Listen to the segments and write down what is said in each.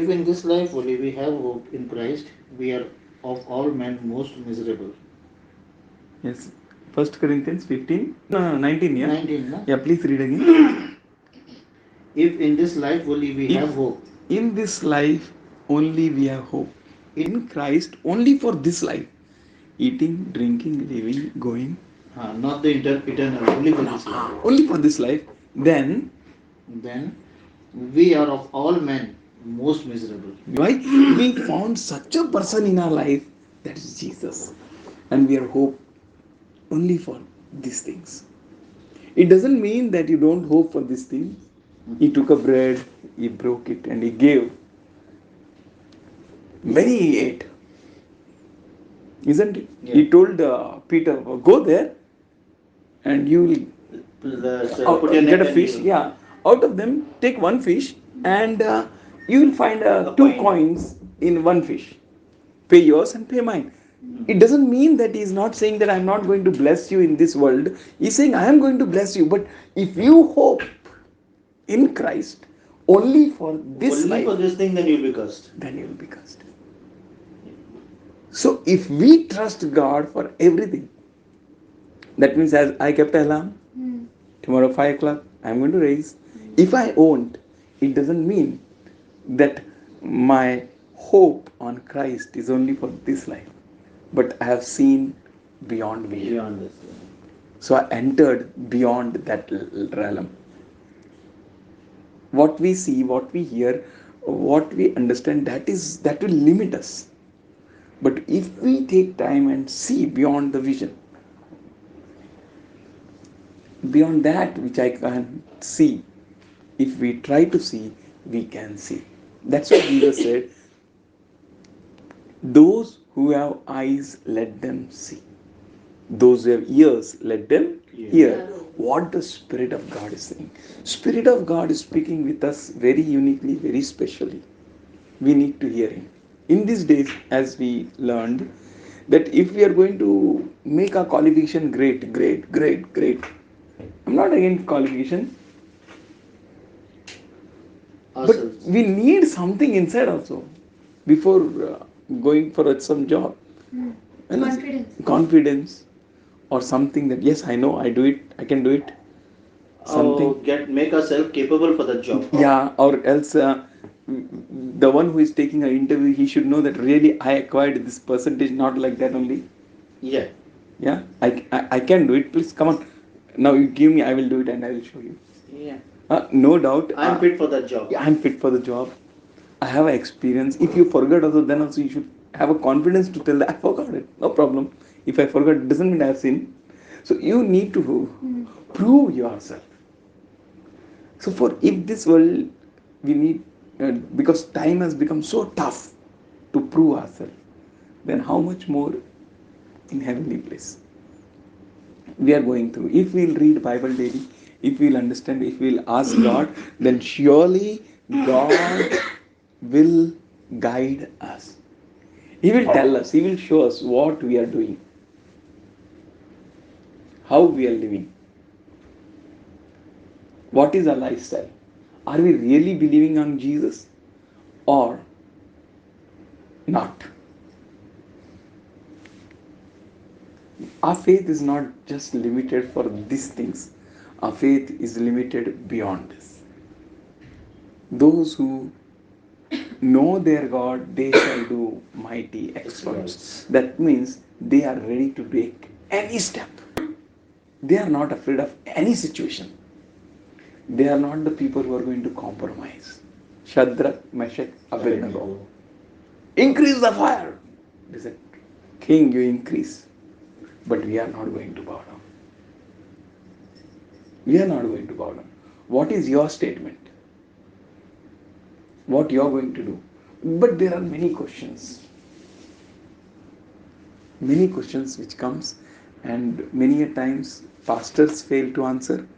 If in this life only we have hope in Christ, we are of all men most miserable. Yes. First Corinthians 15, 19, yeah? 19, na? Yeah, please read again. If in this life only we If have hope. in this life only we have hope. In Christ only for this life. Eating, drinking, living, going. Not the eternal, only for this life. Only for this life. Then we are of all men most miserable. Why? We found such a person in our life, that is Jesus. And we are hope only for these things. It doesn't mean that you don't hope for these things. He took a bread, he broke it, and he gave. Many he ate. Isn't it? Yeah. He told Peter, go there and you will get a fish. Yeah. Out of them, take one fish and you will find two coins in one fish. Pay yours and pay mine. It doesn't mean that he is not saying that I am not going to bless you in this world. He's saying I am going to bless you. But if you hope in Christ only for this only life, for this thing, then you'll be cursed. Then you will be cursed. So if we trust God for everything, that means as I kept alarm, tomorrow 5 o'clock, I'm going to raise. If I won't, it doesn't mean that my hope on Christ is only for this life. But I have seen beyond me. Beyond this. So I entered beyond that realm. What we see, what we hear, what we understand, that will limit us. But if we take time and see beyond the vision, beyond that which I can see, if we try to see, we can see. That's what Jesus said. Those who have eyes, let them see. Those who have ears, let them hear what the Spirit of God is saying. Spirit of God is speaking with us very uniquely, very specially. We need to hear Him. In these days, as we learned, that if we are going to make our qualification great, I'm not against qualification, but we need something inside also before going for some job. Confidence or something that yes, I know, I do it, I can do it. Something. Make ourselves capable for that job. Yeah, or else the one who is taking an interview, he should know that really I acquired this percentage, not like that only. Yeah. Yeah, I can do it. Please come on. Now you give me, I will do it and I will show you. Yeah. No doubt. I'm fit for that job. Yeah, I'm fit for the job. I have experience. If you forget also, then also you should have a confidence to tell that I forgot it. No problem. If I forgot, it doesn't mean I have sinned. So you need to prove yourself. So for if this world, we need, because time has become so tough to prove ourselves, then how much more in heavenly place we are going through. If we'll read Bible daily, if we'll understand, if we'll ask God, then surely God will guide us. He will tell us, He will show us what we are doing, how we are living, what is our lifestyle. Are we really believing on Jesus or not? Our faith is not just limited for these things. Our faith is limited beyond this. Those who know their God, they shall do mighty exploits. That means they are ready to take any step. They are not afraid of any situation. They are not the people who are going to compromise. Shadrach, Meshach, Abednego. Increase the fire. They said, King, you increase. But we are not going to bow down. We are not going to bow down. What is your statement? What you are going to do? But there are many questions. Many questions which comes, and many a times pastors fail to answer.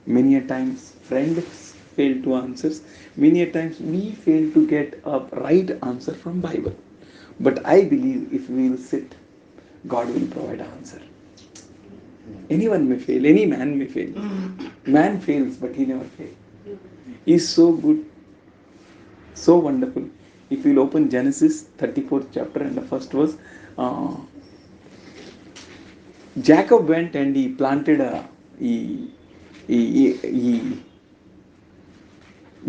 Many a times friends fail to answer. Many a times we fail to get a right answer from Bible. But I believe if we will sit, God will provide an answer. Anyone may fail, any man may fail. Man fails, but he never fails. He is so good, so wonderful. If you'll open Genesis 34th chapter and the first verse, uh, Jacob went and he planted he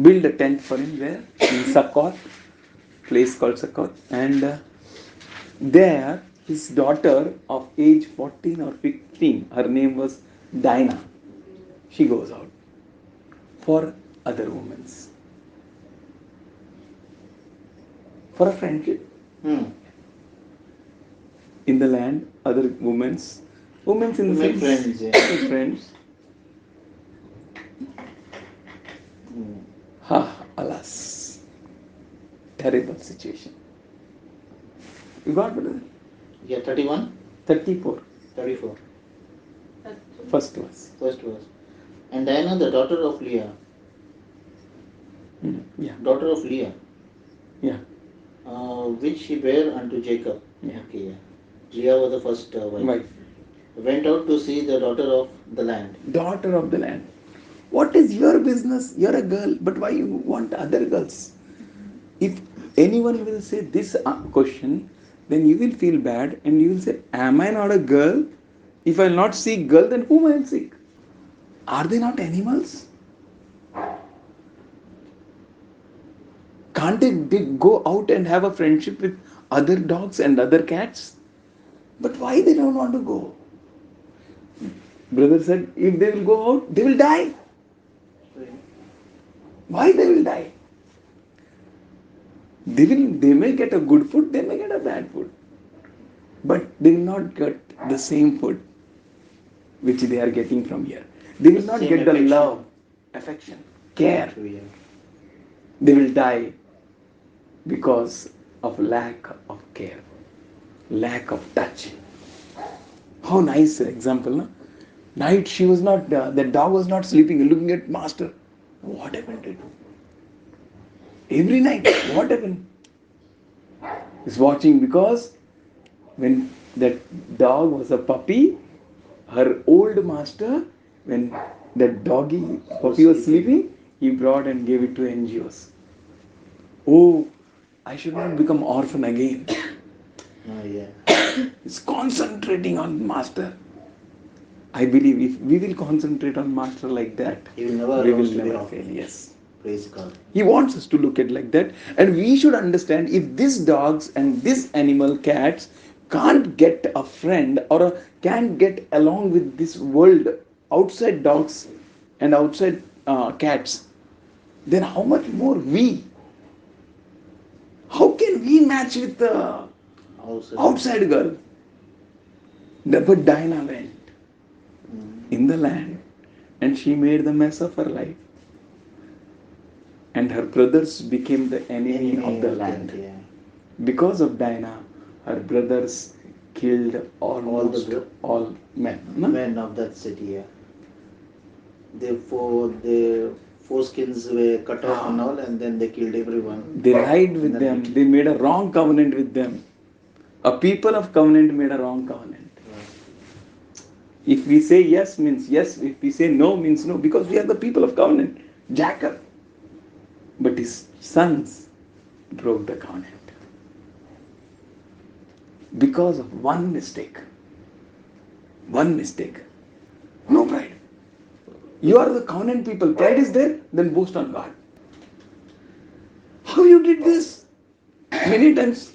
built a tent for him there in Succoth, place called Succoth, and there his daughter of age 14 or 15, her name was Dinah, she goes out for other women's, for a friendship Hmm. in the land, other women's in the Women sense, friends, yeah. friends. Hmm. Alas, terrible situation. You got it? Yeah, 31, 34, 34. first verse. First verse. And Diana, the daughter of Leah, Yeah, daughter of Leah, yeah, which she bare unto Jacob. Yeah. Okay, yeah. Leah was the first wife. wife, Went out to see the daughter of the land. daughter of the land. What is your business? You're a girl, but why you want other girls? If anyone will say this question, then you will feel bad and you will say, am I not a girl? If I'll not seek girl, then whom I'll seek? Are they not animals? Can't they go out and have a friendship with other dogs and other cats? But why they don't want to go? Brother said, if they will go out, they will die. Why they will die? They may get a good food, they may get a bad food. But they will not get the same food which they are getting from here. They will not Same get the affection. love, affection, care. Yeah. They will die because of lack of care, lack of touch. How nice example, no? Night she was not, the dog was not sleeping, looking at master. What happened to it? Every night, what happened? Is watching because when that dog was a puppy, her old master, when that puppy was sleeping, he brought and gave it to NGOs. Oh, I should not become orphan again. Oh, yeah. It's concentrating on master. I believe if we will concentrate on master like that, He will never we allow will us to be never off. fail. Yes. Praise God. He wants us to look at like that, and we should understand if these dogs and this animal cats can't get a friend or can't get along with this world outside dogs and outside cats, then how much more we? How can we match with the Also. outside girl? But Dinah went in the land and she made the mess of her life. And her brothers became the enemy of the land. Yeah. Because of Dinah, her brothers killed almost all men. No? Men of that city, yeah. Their foreskins were cut off and all, and then they killed everyone. They lied with them. They made a wrong covenant with them. A people of covenant made a wrong covenant. If we say yes means yes, if we say no means no, because we are the people of covenant. Jacob. But his sons broke the covenant. Because of one mistake. One mistake. No pride. You are the covenant people. Pride is there, then boast on God. How you did this? Many times,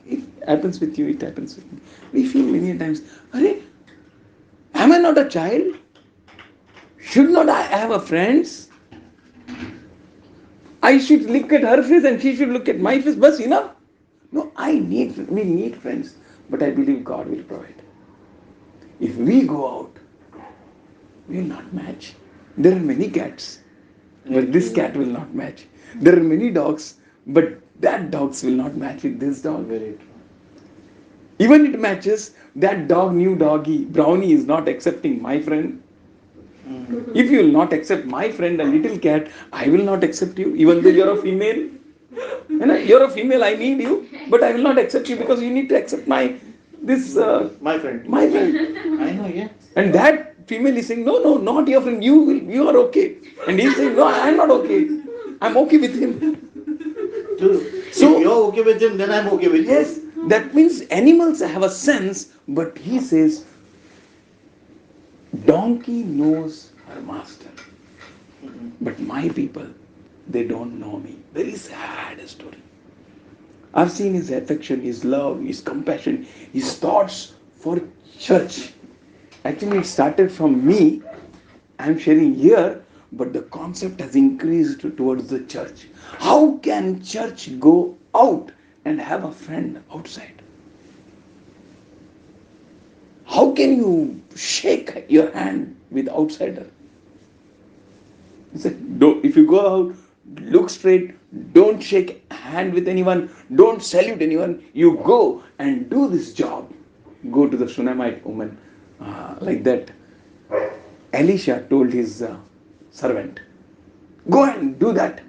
it happens with you, it happens with me. We feel many times, am I not a child? Should not I have a friends? I should look at her face and she should look at my face. But enough. No, we need friends. But I believe God will provide. If we go out, we will not match. There are many cats, but this cat will not match. There are many dogs, but that dogs will not match with this dog. Very true. Even it matches, that dog, new doggy, Brownie is not accepting my friend. If you will not accept my friend, a little cat, I will not accept you, even though you're a female. You're a female, I need you, but I will not accept you because you need to accept my friend. My friend. I know, yeah. And that female is saying, no, not your friend, you are okay. And he's saying, no, I'm not okay. I'm okay with him. True. If So, you're okay with him, then I'm okay with yes, you. that means animals have a sense, but he says, donkey knows her master, Mhm. but my people, they don't know me. Very sad story. I've seen his affection, his love, his compassion, his thoughts for church. Actually, it started from me. I'm sharing here, but the concept has increased towards the church. How can church go out and have a friend outside? How can you shake your hand with outsider? He said, don't, if you go out, look straight, don't shake hand with anyone, don't salute anyone. You go and do this job. Go to the Shunammite woman. Like that, Elisha told his servant, go and do that.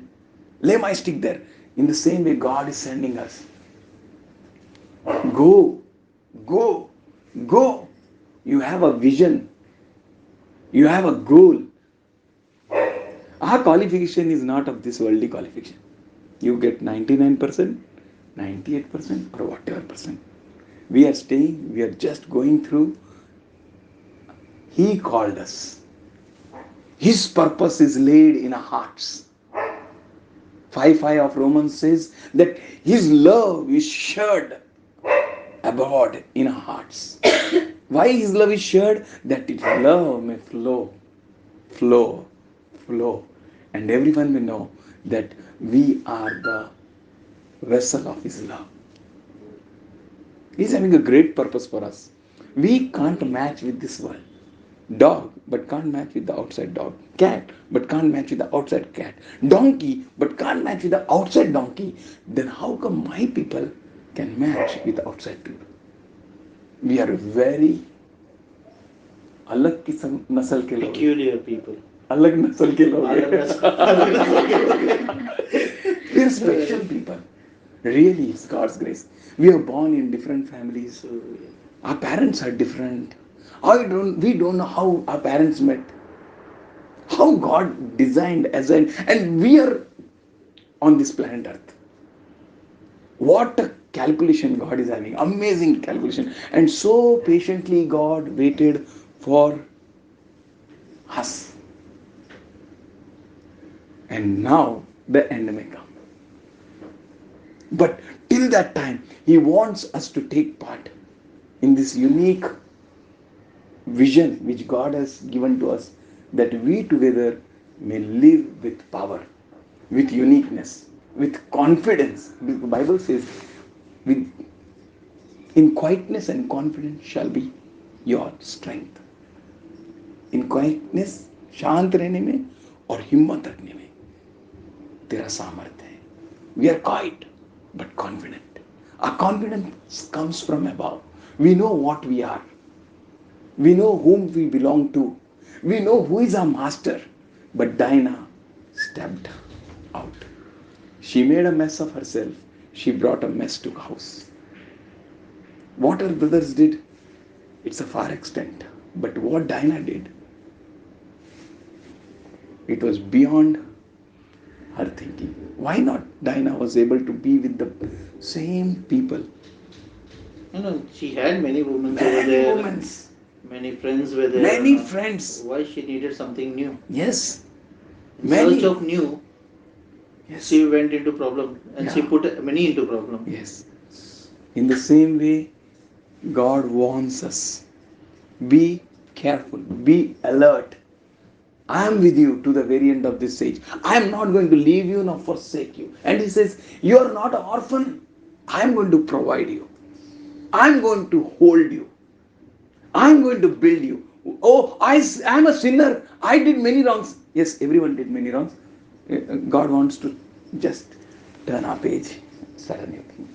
Lay my stick there. In the same way, God is sending us. Go, go, go. You have a vision. You have a goal. Our qualification is not of this worldly qualification. You get 99%, 98%, or whatever percent. We are staying, we are just going through. He called us. His purpose is laid in our hearts. 5:5 of Romans says that His love is shared abroad in our hearts. Why His love is shared? That His love may flow, flow, flow. And everyone may know that we are the vessel of His love. He's having a great purpose for us. We can't match with this world. Dog, but can't match with the outside dog. Cat, but can't match with the outside cat. Donkey, but can't match with the outside donkey. Then how come my people can match with the outside people? We are very अलग किस्म नस्ल के लोग Peculiar people. अलग नस्ल के लोग अलग नस्ल के लोग। We are special people. Really, it's God's grace. We are born in different families. So, Our parents are different. We don't know how our parents met. How God designed and we are on this planet Earth. What a calculation God is having. Amazing calculation. And so patiently God waited for us. And now the end may come. But till that time, He wants us to take part in this unique vision which God has given to us, that we together may live with power, with uniqueness, with confidence. The Bible says, with in quietness and confidence shall be your strength. In quietness, शांत रहने में और हिम्मत रखने में तेरा सामर्थ्य है. We are quiet but confident. Our confidence comes from above. We know what we are. We know whom we belong to. We know who is our master. But Dinah stepped out. She made a mess of herself. She brought a mess to the house. What her brothers did, it's a far extent. But what Dinah did, it was beyond her thinking. Why not? Dinah was able to be with the same people. she had many women over Many there. women. Many friends were there. Many friends. Why she needed something new? Yes. In Many. search of new, Yes. she went into problem and she Yeah. put many into problem. Yes. In the same way, God warns us. Be careful. Be alert. I am with you to the very end of this age. I am not going to leave you nor forsake you. And He says, you are not an orphan. I am going to provide you. I am going to hold you. I am going to build you. Oh, I am a sinner. I did many wrongs. Yes, everyone did many wrongs. God wants to just turn our page, start a new thing.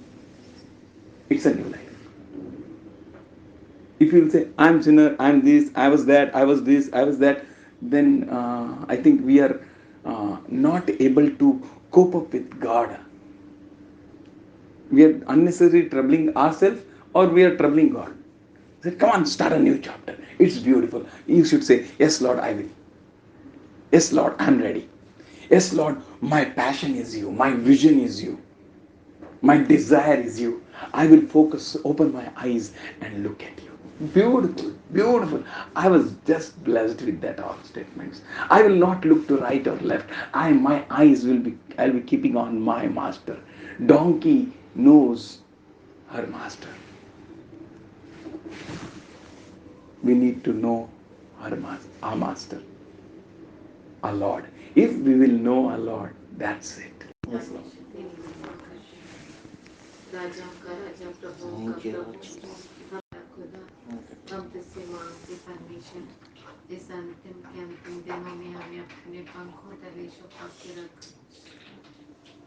It's a new life. If you will say, I'm sinner, I'm this, I was that, I was this, I was that, then I think we are not able to cope up with God. We are unnecessarily troubling ourselves, or we are troubling God. Say, come on, start a new chapter. It's beautiful. You should say, yes, Lord, I will. Yes, Lord, I'm ready. Yes, Lord, my passion is you. My vision is you. My desire is you. I will focus, open my eyes and look at you. Beautiful, beautiful. I was just blessed with that all statements. I will not look to right or left. My eyes will be, I'll be keeping on my master. Donkey knows her master. We need to know our master, our Lord. If we will know our Lord, that's it. Yes, Lord. राजा का राजा प्रभु का Thank you, Lord Prabhu Jesus. हमारा खुदा Thank you. हम तुझसे मांगते परमेश्वर इस अंतिम के अंतिम दिनों में हमें अपने पंखों तले छुपा के रख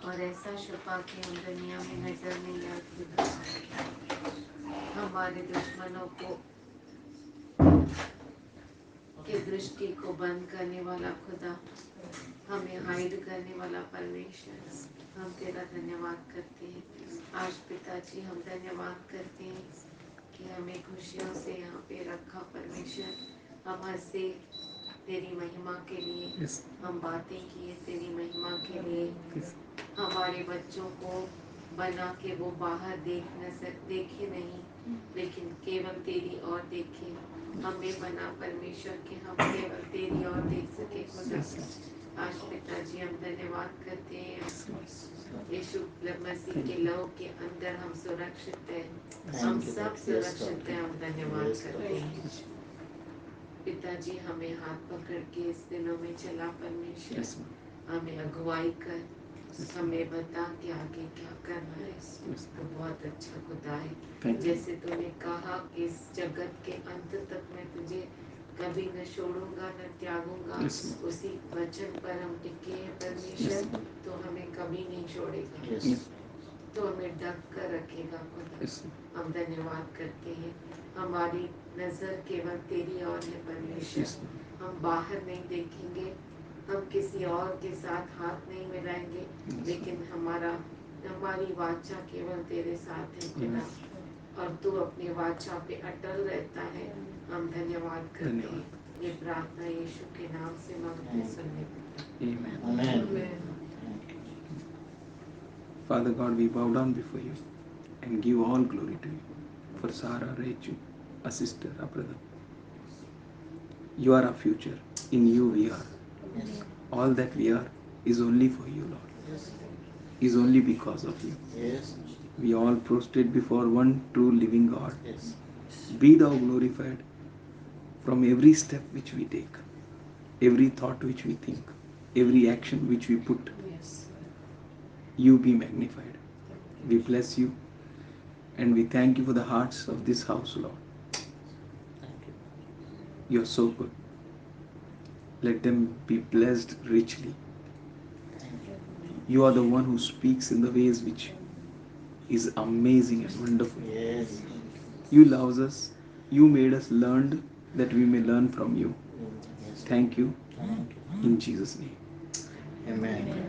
और ऐसा छुपा के हम दुनिया में नजर नहीं आए खुदा हमारे दुश्मनों को के दृष्टि को बंद करने वाला खुदा हमें हाइड करने वाला परमेश्वर हम तेरा धन्यवाद करते हैं आज पिताजी हम धन्यवाद करते हैं कि हमें खुशियों से यहाँ पे रखा परमेश्वर हम हंसे तेरी महिमा के लिए Yes. हम बातें किए तेरी महिमा के लिए Yes. हमारे बच्चों को बना के वो बाहर देखे नहीं लेकिन केवल तेरी ओर देखे हमें बना परमेश्वर के हम केवल तेरी ओर देख सके खुदा आज पिताजी हम धन्यवाद करते हैं यीशु मसीह के लहू के अंदर हम सुरक्षित हैं हम Thank you, सब Lord. Yes, सुरक्षित Lord. हैं हम धन्यवाद Yes, करते Lord. हैं पिताजी हमें हाथ पकड़ के इस दिनों में चला परमेश्वर Yes, ma'am. हमें अगुवाई कर हमें बता कि आगे क्या करना है तो बहुत अच्छा खुदा है Thank you. जैसे तूने कहा कि इस जगत के अंत तक मैं तुझे कभी न छोड़ूंगा न त्यागूंगा Yes, ma'am. उसी वचन पर हम टिके हैं परमेश्वर Yes, ma'am. तो हमें कभी नहीं छोड़ेगा Yes. Yes. तो हमें ढक कर रखेगा खुदा Yes. हम धन्यवाद करते हैं हमारी नजर केवल तेरी ओर है परमेश्वर Yes. हम बाहर नहीं देखेंगे हम किसी और के साथ हाथ नहीं मिलाएंगे लेकिन हमारी वाचा केवल तेरे साथ है खुदा और तू अपनी वाचा पे अटल रहता है हम धन्यवाद करते हैं ये प्रार्थना यीशु के नाम से मांगते सुनने Amen. Amen. Amen. Thank you. Father God, we bow down before you and give all glory to you for Sarah, Rachel, a sister, a brother. You are our future. In you we are. Yes. All that we are is only for you, Lord. Yes. Is only because of you. Yes. We all prostrate before one true living God. Yes. Be thou glorified from every step which we take, every thought which we think, every action which we put. Yes. You be magnified. We bless you and we thank you for the hearts of this house, Lord. Thank you. You are so good. Let them be blessed richly. Thank you. You are the one who speaks in the ways which is amazing and wonderful. Yes. You love us. You made us learned that we may learn from you. Yes. Thank you. Thank you. In Jesus' name. Amen.